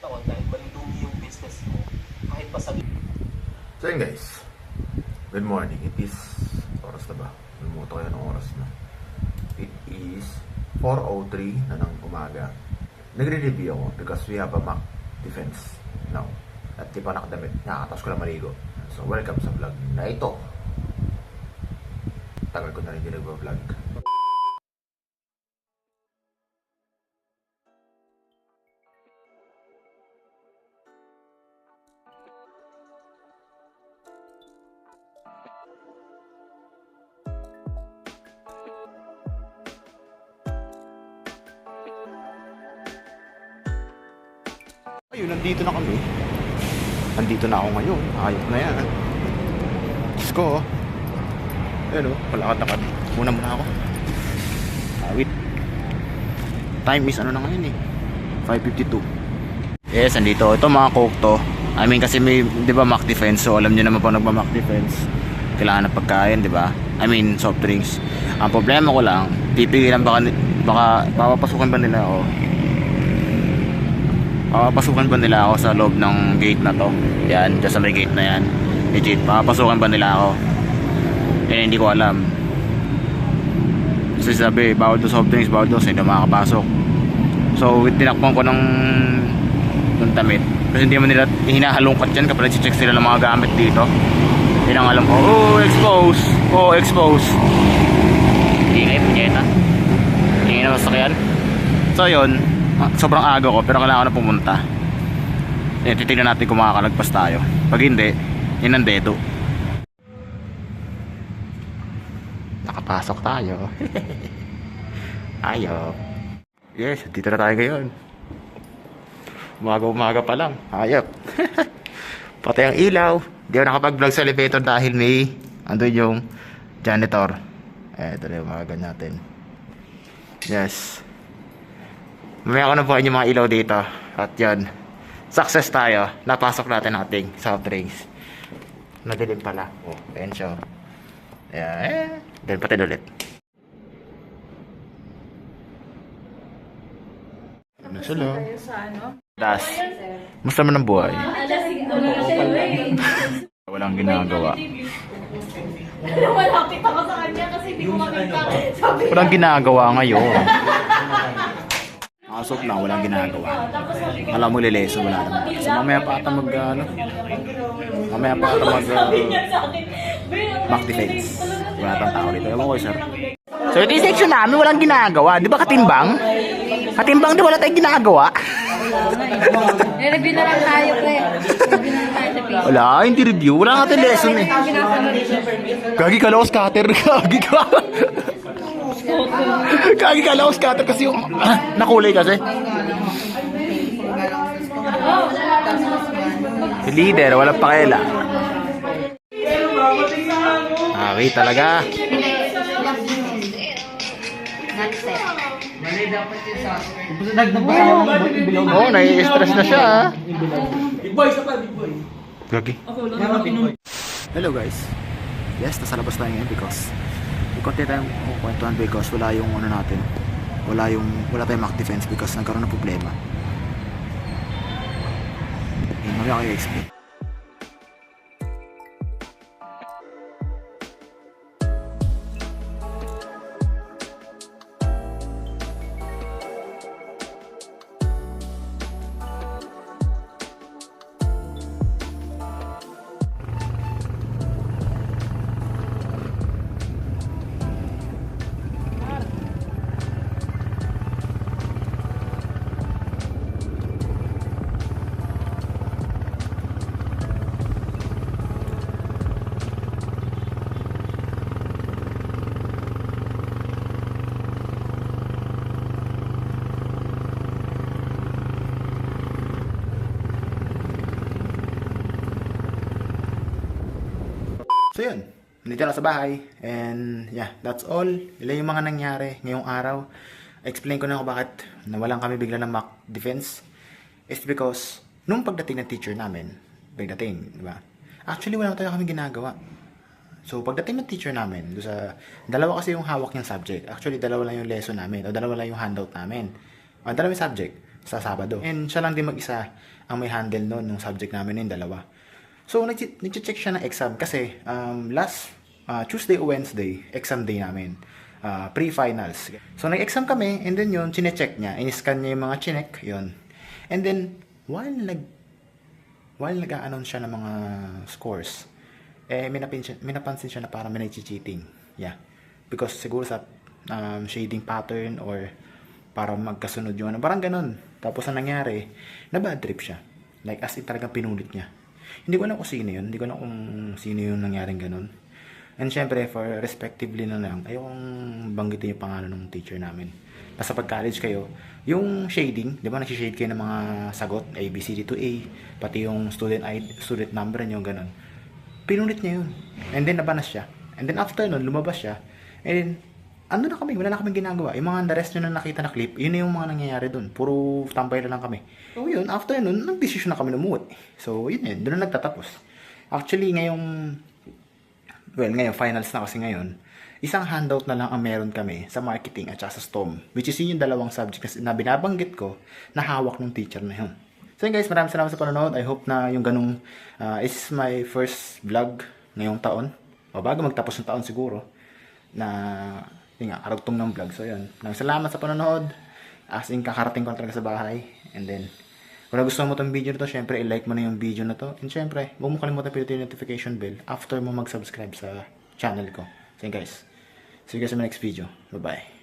taon dahil maludumi yung business mo kahit pa sabi. So yun guys, good morning. It is, oras na ba? Lumuto kayo ng oras na. It is 4:03 na ng umaga. Nagre-review ako because we have a mock defense now. At di pa nakadamit. Nakakatas ko lang maligo. So welcome sa vlog na ito. Tagal ko na rin din nag-vlog. Ayun, nandito na kami. Nandito na ako ngayon. Ayos na yan. Diyos ko, oh. Ayun, oh. Palakad-lakad. Muna ako. Wait. Time is ano na ngayon eh. 5:52. Yes, nandito. Ito mga coke to. I mean kasi may, di ba, mock defense. So alam nyo naman pag nagma-mock defense, kailangan ng pagkain, di ba? I mean, soft drinks. Ang problema ko lang, pipigilan baka papapasukin ba nila ako? Papapasukan ba nila ako sa loob ng gate na to? Yan, dyan sa may gate na yan. Legit, papapasukan ba nila ako? Yan, hindi ko alam. Kasi sabi, bawal to soft drinks, bawal to, hindi makakapasok. So, tinakpan ko ng damit. Kasi hindi man nila hinahalungkat yan kapag nag-check sila ng mga gamit dito. Yan ang alam ko. Oh, expose! Oh, expose! Ingay, punyeta. Ingay na masakyan. So, yun. Sobrang aga ko pero kailangan ko na pumunta. Titignan natin kung makakalagpas tayo. Pag hindi, yun ang dedo. Nakapasok tayo. Ayop. Yes, dito na tayo ngayon. Umaga pa lang. Ayop. Patay ang ilaw. Di ako nakapag-vlog sa elevator dahil may andun yung janitor. Ito na yung umaga natin. Yes. Mamaya ko na buhayin yung mga ilaw dito. At yun, success tayo. Napasok natin ating soft drinks. Nadilim pala. Oh, pensyo. Ayan. Then pati ulit. Ano sila? Das. Musta man ang buhay? Walang ginagawa. Malapit ako sa kanya kasi hindi ko makita. Walang ginagawa ngayon. Nakasok na, walang ginagawa. Alam mo, lileso, wala naman. So, mamaya pa ata mamaya pa ata mock defense. Wala tang tao dito. Ewan ko, sir. So, ito yung section namin, walang ginagawa. Di ba katimbang? Katimbang, di wala tayong ginagawa. Review na lang tayo, pre. Review na lang tayo sa page. Wala, hindi review. Wala nga tayong lesson eh. Gagi ka lang, scatter. Gagi ka. Kagi ka lang, scatter kasi yung nakulay kasi. Si leader, walang pakela. Okay talaga. Oo, nai-stress na siya. Big boy, sa pa, big boy. Gagi. Hello guys. Yes, nasa labas tayo ngayon because may konti tayong kukwentuhan because wala yung ano natin. Wala tayong mock defense because nagkaroon ng problema. Eh, mamaya kayo explain. So yun, nandito na sa bahay. And yeah, that's all. Ilan yung mga nangyari ngayong araw. Explain ko na kung bakit nawalan kami bigla ng mock defense. It's because nung pagdating ng teacher namin, di ba? Actually, wala tayo kami ginagawa. So pagdating ng teacher namin, dalawa kasi yung hawak niyang subject. Actually, dalawa lang yung lesson namin o dalawa lang yung handout namin. Dalawa yung subject. sa Sabado. And siya lang din mag-isa ang may handle noon ng subject namin yung dalawa. So, nag-check siya ng exam kasi last Tuesday o Wednesday, exam day namin. Pre-finals. So, nag-exam kami and then yun, chinecheck niya. In-scan niya yung mga chinek, yun. And then, while nag-a-announce siya ng mga scores, may napansin siya na parang may nag-cheating. Yeah. Because siguro sa shading pattern or para magkasunod yung ano. Parang ganun. Tapos ang nangyari, na-bad trip siya. Like as in talagang pinulit niya. Hindi ko alam kung sino yun. Hindi ko alam kung sino yung nangyaring ganun. And syempre, for respectively na lang, ayokong banggitin yung pangalan ng teacher namin. Basta pag college kayo, yung shading, di ba nag-shade kayo ng mga sagot, A, B, C, D to A, pati yung student number nyo, ganun. Pinulit niya yun. And then nabanas siya. And then after nun, lumabas siya. And then, ano na kami, wala na kaming ginagawa. Yung mga the rest nyo na nakita na clip, yun na yung mga nangyayari dun. Puro tambay na lang kami. So yun, after nun, nag-decision na kami lumuwi. So yun yun, dun na nagtatapos. Actually, ngayong finals na kasi ngayon, isang handout na lang ang meron kami sa marketing at saka sa STOM. Which is yun yung dalawang subject na binabanggit ko na hawak ng teacher na yun. So yun guys, maraming salamat sa panonood. I hope na yung ganung, is my first vlog ngayong taon. O bago magtapos ng taon siguro, na yun nga, karugtong ng vlog. So yun, maraming salamat sa panonood. As in, kakarating ko na talaga sa bahay. And then, kung nagustuhan mo itong video na to, syempre, i-like mo na yung video na to. And syempre, huwag mo kalimutan pinutin yung notification bell after mo mag-subscribe sa channel ko. So yun guys, see you guys in my next video. Bye-bye.